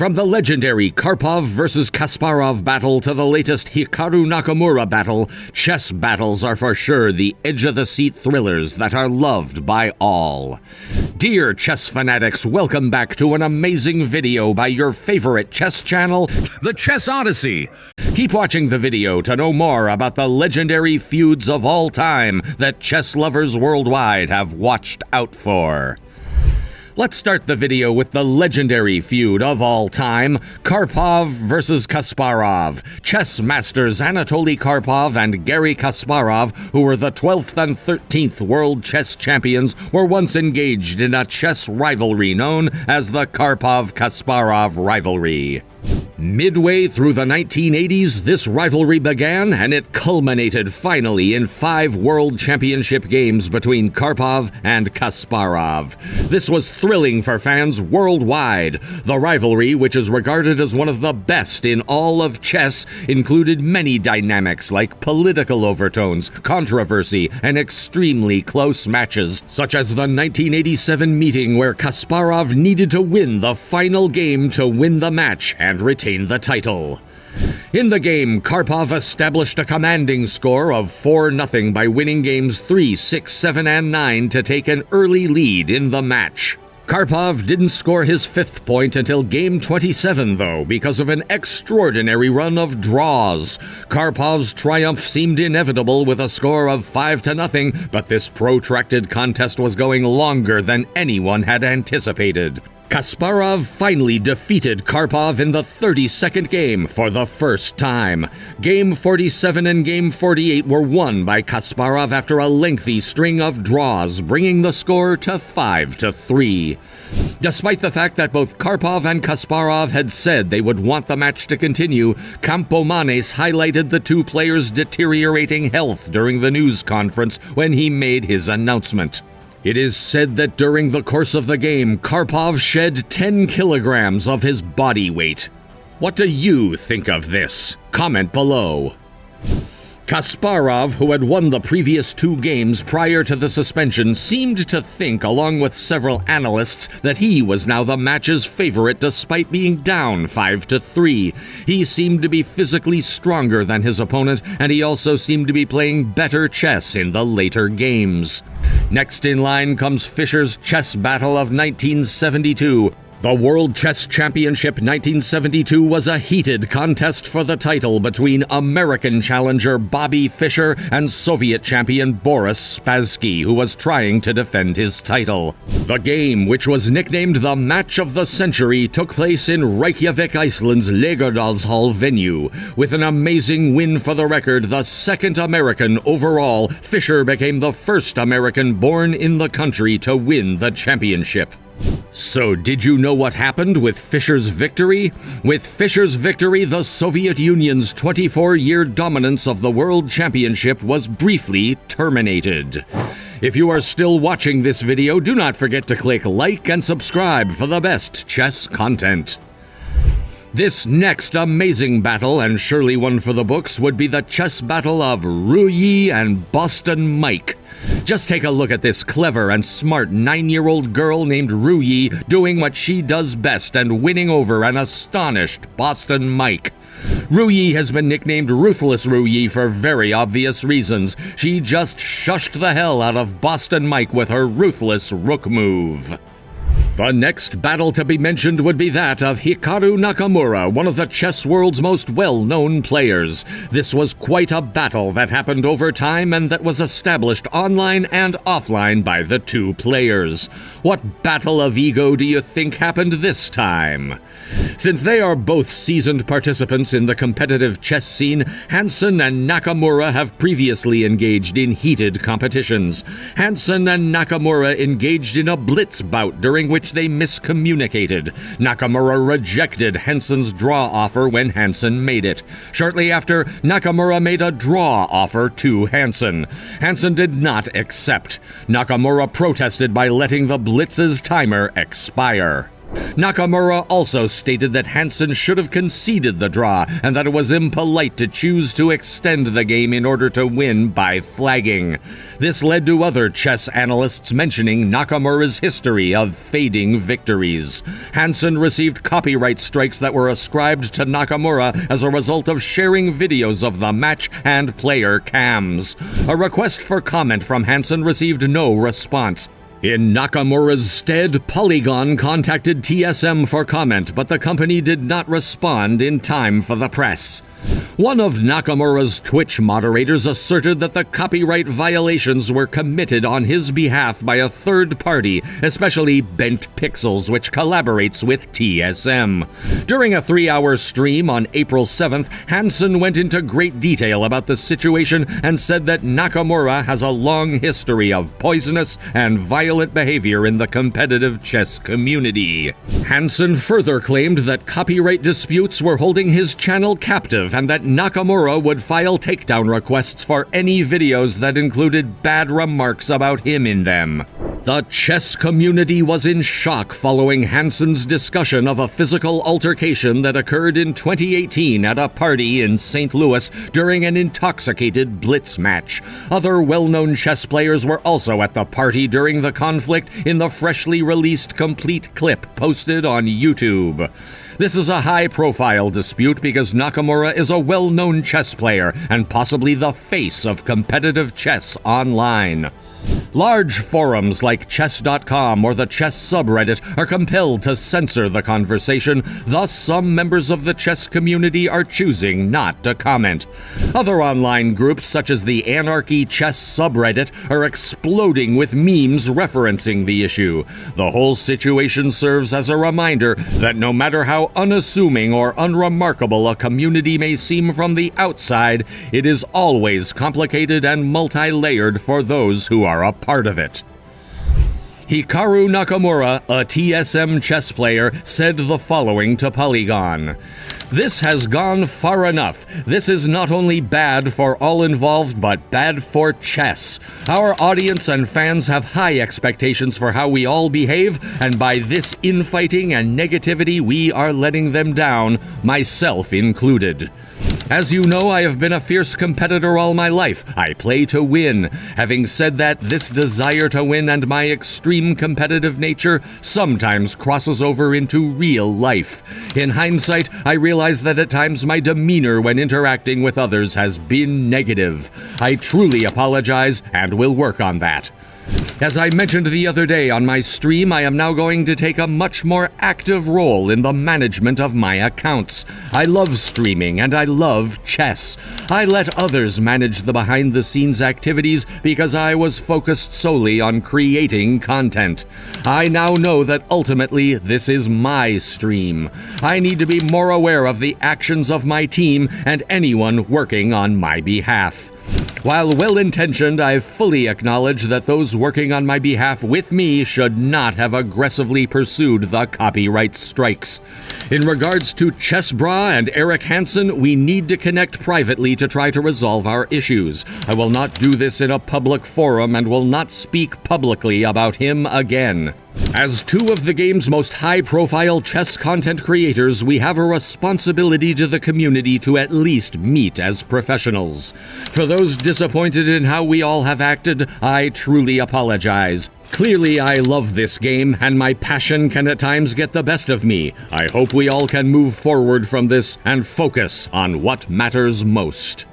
From the legendary Karpov vs. Kasparov battle to the latest Hikaru Nakamura battle, chess battles are for sure the edge-of-the-seat thrillers that are loved by all. Dear chess fanatics, welcome back to an amazing video by your favorite chess channel, The Chess Odyssey. Keep watching the video to know more about the legendary feuds of all time that chess lovers worldwide have watched out for. Let's start the video with the legendary feud of all time, Karpov vs. Kasparov. Chess masters Anatoly Karpov and Garry Kasparov, who were the 12th and 13th world chess champions, were once engaged in a chess rivalry known as the Karpov-Kasparov rivalry. Midway through the 1980s, this rivalry began, and it culminated finally in 5 world championship games between Karpov and Kasparov. This was thrilling for fans worldwide. The rivalry, which is regarded as one of the best in all of chess, included many dynamics like political overtones, controversy, and extremely close matches, such as the 1987 meeting where Kasparov needed to win the final game to win the match and retain the title. In the game, Karpov established a commanding score of 4-0 by winning games 3, 6, 7, and 9 to take an early lead in the match. Karpov didn't score his 5th point until game 27, though, because of an extraordinary run of draws. Karpov's triumph seemed inevitable with a score of 5-0, but this protracted contest was going longer than anyone had anticipated. Kasparov finally defeated Karpov in the 32nd game for the first time. Game 47 and Game 48 were won by Kasparov after a lengthy string of draws, bringing the score to 5-3. Despite the fact that both Karpov and Kasparov had said they would want the match to continue, Campomanes highlighted the two players' deteriorating health during the news conference when he made his announcement. It is said that during the course of the game, Karpov shed 10 kilograms of his body weight. What do you think of this? Comment below. Kasparov, who had won the previous 2 games prior to the suspension, seemed to think, along with several analysts, that he was now the match's favorite despite being down 5-3. He seemed to be physically stronger than his opponent, and he also seemed to be playing better chess in the later games. Next in line comes Fischer's chess battle of 1972. The World Chess Championship 1972 was a heated contest for the title between American challenger Bobby Fischer and Soviet champion Boris Spassky, who was trying to defend his title. The game, which was nicknamed the Match of the Century, took place in Reykjavik, Iceland's Laugardalshall venue. With an amazing win for the record, the 2nd American overall, Fischer became the first American born in the country to win the championship. So, did you know what happened with Fischer's victory? With Fischer's victory, the Soviet Union's 24-year dominance of the World Championship was briefly terminated. If you are still watching this video, do not forget to click like and subscribe for the best chess content. This next amazing battle, and surely one for the books, would be the chess battle of Ru Yi and Boston Mike. Just take a look at this clever and smart 9-year-old girl named Ru Yi doing what she does best and winning over an astonished Boston Mike. Ru Yi has been nicknamed Ruthless Ru Yi for very obvious reasons. She just shushed the hell out of Boston Mike with her ruthless rook move. The next battle to be mentioned would be that of Hikaru Nakamura, one of the chess world's most well-known players. This was quite a battle that happened over time and that was established online and offline by the two players. What battle of ego do you think happened this time? Since they are both seasoned participants in the competitive chess scene, Hansen and Nakamura have previously engaged in heated competitions. Hansen and Nakamura engaged in a blitz bout during which they miscommunicated. Nakamura rejected Hansen's draw offer when Hansen made it. Shortly after, Nakamura made a draw offer to Hansen. Hansen did not accept. Nakamura protested by letting the blitz's timer expire. Nakamura also stated that Hansen should have conceded the draw and that it was impolite to choose to extend the game in order to win by flagging. This led to other chess analysts mentioning Nakamura's history of fading victories. Hansen received copyright strikes that were ascribed to Nakamura as a result of sharing videos of the match and player cams. A request for comment from Hansen received no response. In Nakamura's stead, Polygon contacted TSM for comment, but the company did not respond in time for the press. One of Nakamura's Twitch moderators asserted that the copyright violations were committed on his behalf by a third party, especially Bent Pixels, which collaborates with TSM. During a 3-hour stream on April 7th, Hansen went into great detail about the situation and said that Nakamura has a long history of poisonous and violent behavior in the competitive chess community. Hansen further claimed that copyright disputes were holding his channel captive and that Nakamura would file takedown requests for any videos that included bad remarks about him in them. The chess community was in shock following Hansen's discussion of a physical altercation that occurred in 2018 at a party in St. Louis during an intoxicated blitz match. Other well-known chess players were also at the party during the conflict in the freshly released complete clip posted on YouTube. This is a high-profile dispute because Nakamura is a well-known chess player and possibly the face of competitive chess online. Large forums like chess.com or the chess subreddit are compelled to censor the conversation, thus some members of the chess community are choosing not to comment. Other online groups such as the Anarchy Chess subreddit are exploding with memes referencing the issue. The whole situation serves as a reminder that no matter how unassuming or unremarkable a community may seem from the outside, it is always complicated and multi-layered for those who are a part of it. Hikaru Nakamura, a TSM chess player, said the following to Polygon. "This has gone far enough. This is not only bad for all involved, but bad for chess. Our audience and fans have high expectations for how we all behave, and by this infighting and negativity we are letting them down, myself included. As you know, I have been a fierce competitor all my life. I play to win. Having said that, this desire to win and my extreme competitive nature sometimes crosses over into real life. In hindsight, I realize that at times my demeanor when interacting with others has been negative. I truly apologize and will work on that. As I mentioned the other day on my stream, I am now going to take a much more active role in the management of my accounts. I love streaming and I love chess. I let others manage the behind-the-scenes activities because I was focused solely on creating content. I now know that ultimately this is my stream. I need to be more aware of the actions of my team and anyone working on my behalf. While well-intentioned, I fully acknowledge that those working on my behalf with me should not have aggressively pursued the copyright strikes. In regards to Chessbra and Eric Hansen, we need to connect privately to try to resolve our issues. I will not do this in a public forum and will not speak publicly about him again. As two of the game's most high-profile chess content creators, we have a responsibility to the community to at least meet as professionals. For those disappointed in how we all have acted, I truly apologize. Clearly, I love this game, and my passion can at times get the best of me. I hope we all can move forward from this and focus on what matters most.